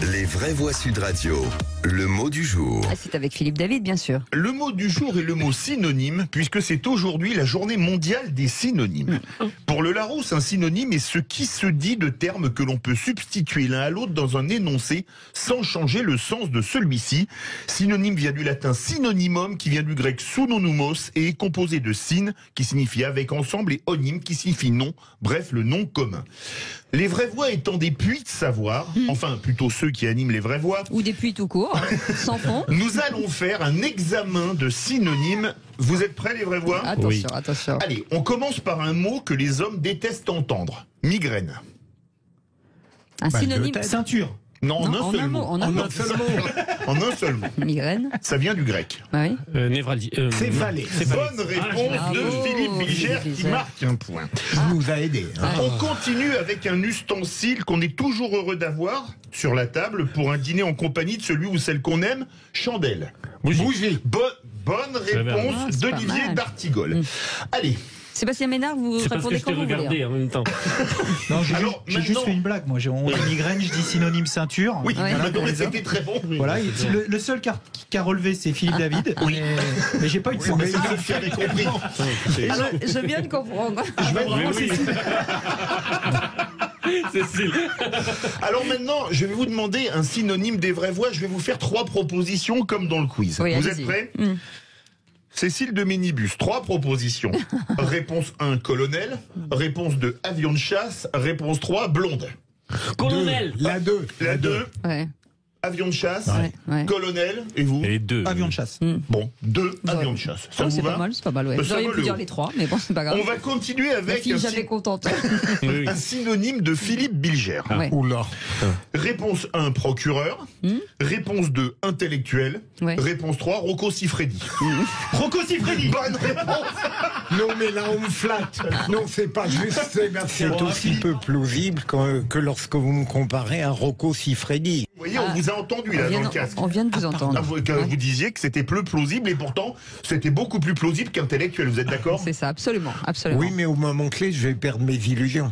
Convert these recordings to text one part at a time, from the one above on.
Les vraies voix Sud Radio, le mot du jour. Ah, c'est avec Philippe David, bien sûr. Le mot du jour est le mot synonyme, puisque c'est aujourd'hui la journée mondiale des synonymes. Pour le Larousse, un synonyme est ce qui se dit de termes que l'on peut substituer l'un à l'autre dans un énoncé sans changer le sens de celui-ci. Synonyme vient du latin synonymum, qui vient du grec synonymos et est composé de syn, qui signifie avec, ensemble, et onyme, qui signifie nom, bref, le nom commun. Les vraies voix étant des puits de savoir, enfin plutôt ceux qui animent les vraies voix, Ou des puits tout court, sans fond. nous allons faire un examen de synonymes. Vous êtes prêts, les vraies voix? Attention, attention. Allez, on commence par un mot que les hommes détestent entendre. Migraine. Un synonyme. Ceinture. Non, en un seul mot. En un mot. seul mot. En un seul mot. Migraine. Ça vient du grec. Oui. Névralgie. Céphalée. Bonne réponse de bravo, Philippe Bilger qui Bilger. marque un point. Il nous a aidés. hein. On continue avec un ustensile qu'on est toujours heureux d'avoir sur la table pour un dîner en compagnie de celui ou celle qu'on aime, chandelle. Bougie. Bonne réponse Ah, c'est pas d'Olivier mal. d'Artigol. Allez, Sébastien Ménard, vous C'est parce que répondez je t'ai quand vous voulez. regardé en même temps. Non, j'ai Alors, j'ai juste maintenant- fait une blague. Moi, on dit migraine, je dis synonyme ceinture. oui, Ouais. maintenant, c'était très bon. Voilà, le seul qui a relevé, c'est Philippe David. Mais j'ai pas eu de point. Mais Sophie avait compris. Je viens de comprendre. Je vais être vraiment Cécile. Cécile. Alors maintenant, je vais vous demander un synonyme des vraies voix. Je vais vous faire 3 propositions comme dans le quiz. Oui, vous allez-y. êtes prêts? Cécile de Ménibus, 3 propositions. Réponse 1, colonel. Réponse 2, avion de chasse. Réponse 3, blonde. Colonel. La 2. La 2, Ouais, avion de chasse. ouais. Colonel. Et vous? Et deux. Avion de chasse. Bon, 2, avion de chasse. Ça Oh, vous c'est va? pas mal, c'est pas mal. Ouais. Bah, ça J'aurais va, pu le dire haut. les 3, mais bon, c'est pas grave. On va continuer La avec fille un, jamais contente. Oui. un synonyme de Philippe Bilger. Ouais. Oula. Réponse 1, procureur. Réponse 2, intellectuel. Ouais. Réponse 3, Rocco Siffredi. Rocco Siffredi. Bonne réponse. Non, mais là, on me flatte. Non, c'est pas juste. C'est aussi peu plausible que lorsque vous me comparez à Rocco Siffredi. Vous voyez, on vous a entendu là dans le casque. On vient de vous entendre. Vous disiez que c'était peu plausible et pourtant c'était beaucoup plus plausible qu'intellectuel. Vous êtes d'accord? C'est ça, absolument, absolument. Oui, mais au moment clé, je vais perdre mes illusions.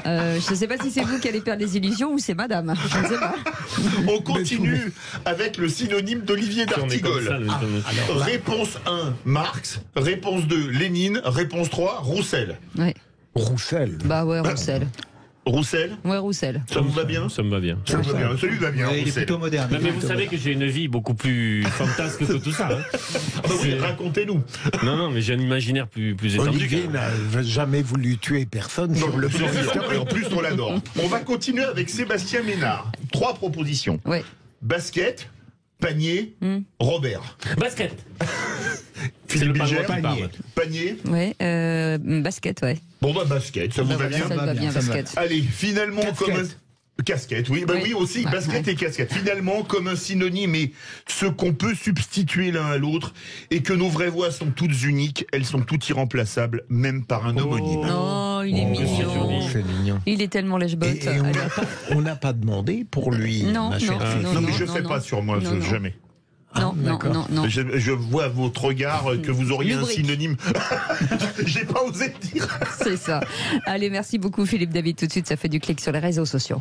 Je ne sais pas si c'est vous qui allez perdre les illusions ou c'est madame. Je ne sais pas. On continue avec le synonyme d'Olivier On est comme ça, d'Artigol. nous. Réponse 1, Marx. Réponse 2, Lénine. Réponse 3, Roussel. Ouais. Roussel. Bah ouais, Roussel. Roussel, Ouais, Roussel. ça vous va bien? Ça me va bien. Ça vous va bien. Celui va bien, Il est Roussel. plutôt moderne. Non, mais vous savez que j'ai une vie beaucoup plus fantasque que tout ça. hein. Ah bah oui, racontez-nous. Non, mais j'ai un imaginaire plus étendu. Olivier n'a jamais voulu tuer personne sur le plan Et en plus, on l'adore. On va continuer avec Sébastien Ménard. 3 propositions. Ouais. Basket, panier, Robert. Basket. Philippe le Bilger, panois qui parle. panier. Ouais, basket, ouais. Bon bah basket, ça vous Bah va voilà, bien? ça me va bien, basket. Allez, finalement, Casquette. comme un... Casquette, oui, bah Oui. oui aussi, Ouais, basket ouais. et casquette. Finalement, comme un synonyme et ce qu'on peut substituer l'un à l'autre et que nos vraies voix sont toutes uniques, elles sont toutes irremplaçables, même par un homonyme. Oh, il est mignon. C'est mignon. Il est tellement lèche-botte. Et on n'a pas demandé pour lui, Non, ma non, chère fille. Non, mais je non, fais non. pas sur moi, Non, non. jamais. Non, non, non, non. Je vois à votre regard que vous auriez un Lubrique. synonyme. J'ai pas osé le dire. C'est ça. Allez, merci beaucoup Philippe David. Tout de suite, ça fait du clic sur les réseaux sociaux.